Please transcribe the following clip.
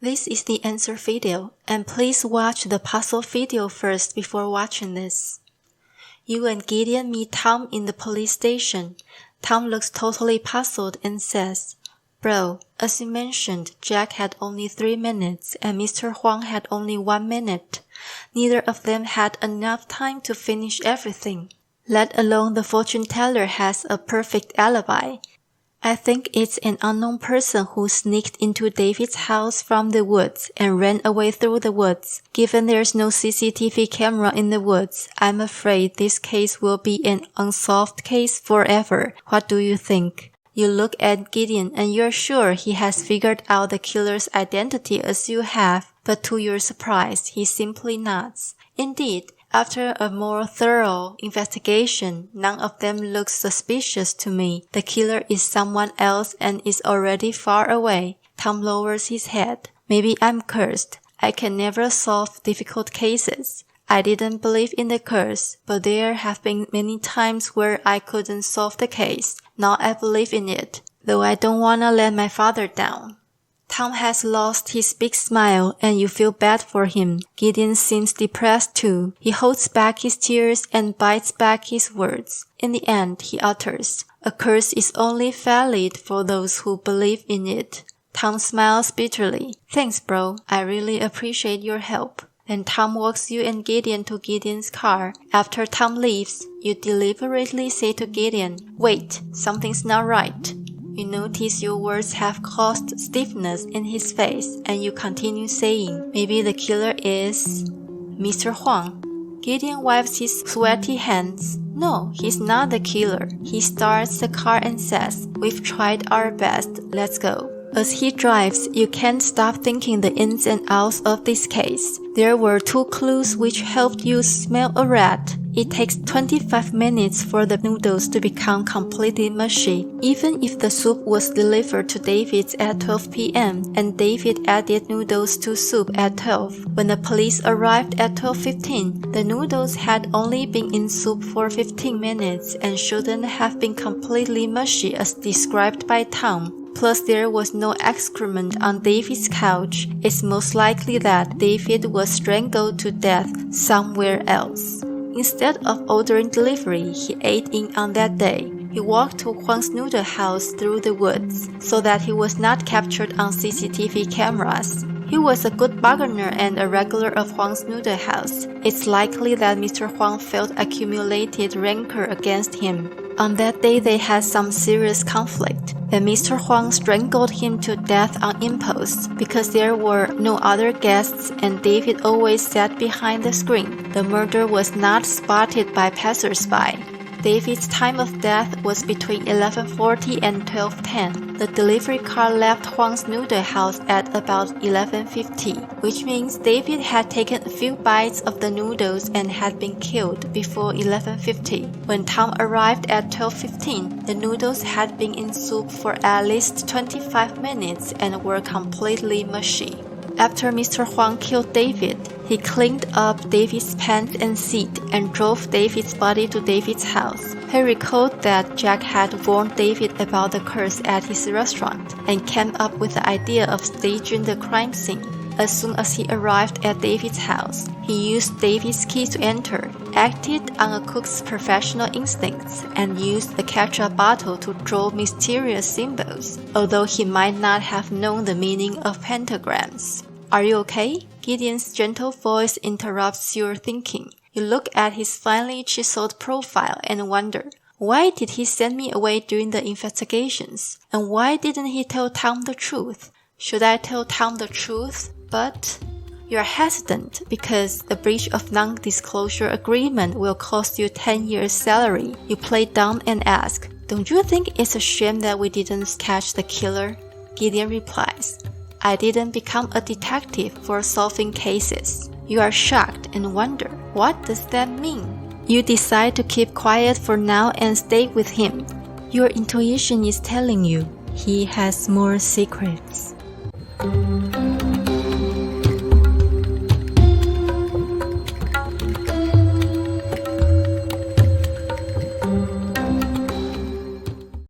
This is the answer video, and please watch the puzzle video first before watching this. You and Gideon meet Tom in the police station. Tom looks totally puzzled and says, "Bro, as you mentioned, Jack had only 3 minutes and Mr. Huang had only 1 minute. Neither of them had enough time to finish everything. Let alone the fortune teller has a perfect alibi. I think it's an unknown person who sneaked into David's house from the woods and ran away through the woods. Given there's no CCTV camera in the woods, I'm afraid this case will be an unsolved case forever. What do you think?" You look at Gideon and you're sure he has figured out the killer's identity as you have, but to your surprise, he simply nods. Indeed, after a more thorough investigation, none of them looks suspicious to me. The killer is someone else and is already far away. Tom lowers his head. Maybe I'm cursed. I can never solve difficult cases. I didn't believe in the curse, but there have been many times where I couldn't solve the case. Now I believe in it, though I don't wanna let my father down. Tom has lost his big smile and you feel bad for him. Gideon seems depressed too. He holds back his tears and bites back his words. In the end, he utters, "A curse is only valid for those who believe in it." Tom smiles bitterly. "Thanks, bro. I really appreciate your help." Then Tom walks you and Gideon to Gideon's car. After Tom leaves, you deliberately say to Gideon, "Wait, something's not right." You notice your words have caused stiffness in his face, and you continue saying, "Maybe the killer is Mr. Huang." Gideon wipes his sweaty hands. "No, he's not the killer." He starts the car and says, "We've tried our best, let's go." As he drives, you can't stop thinking the ins and outs of this case. There were 2 clues which helped you smell a rat. It takes 25 minutes for the noodles to become completely mushy, even if the soup was delivered to David's at 12 p.m. and David added noodles to soup at 12. When the police arrived at 12:15, the noodles had only been in soup for 15 minutes and shouldn't have been completely mushy as described by Tom. Plus there was no excrement on David's couch. It's most likely that David was strangled to death somewhere else. Instead of ordering delivery, he ate in on that day. He walked to Huang's noodle house through the woods, so that he was not captured on CCTV cameras. He was a good bargainer and a regular of Huang's noodle house. It's likely that Mr. Huang felt accumulated rancor against him. On that day they had some serious conflict. Then Mr. Huang strangled him to death on impulse because there were no other guests and David always sat behind the screen. The murder was not spotted by passers-by. David's time of death was between 11:40 and 12:10. The delivery car left Huang's noodle house at about 11:50, which means David had taken a few bites of the noodles and had been killed before 11:50. When Tom arrived at 12:15, the noodles had been in soup for at least 25 minutes and were completely mushy. After Mr. Huang killed David, he cleaned up David's pants and seat and drove David's body to David's house. He recalled that Jack had warned David about the curse at his restaurant and came up with the idea of staging the crime scene. As soon as he arrived at David's house, he used David's key to enter, acted on a cook's professional instincts, and used the ketchup bottle to draw mysterious symbols, although he might not have known the meaning of pentagrams. "Are you okay?" Gideon's gentle voice interrupts your thinking. You look at his finely chiseled profile and wonder, why did he send me away during the investigations? And why didn't he tell Tom the truth? Should I tell Tom the truth? But you're hesitant because the breach of non-disclosure agreement will cost you 10 years' salary. You play dumb and ask, "Don't you think it's a shame that we didn't catch the killer?" Gideon replies, "I didn't become a detective for solving cases." You are shocked and wonder, what does that mean? You decide to keep quiet for now and stay with him. Your intuition is telling you he has more secrets.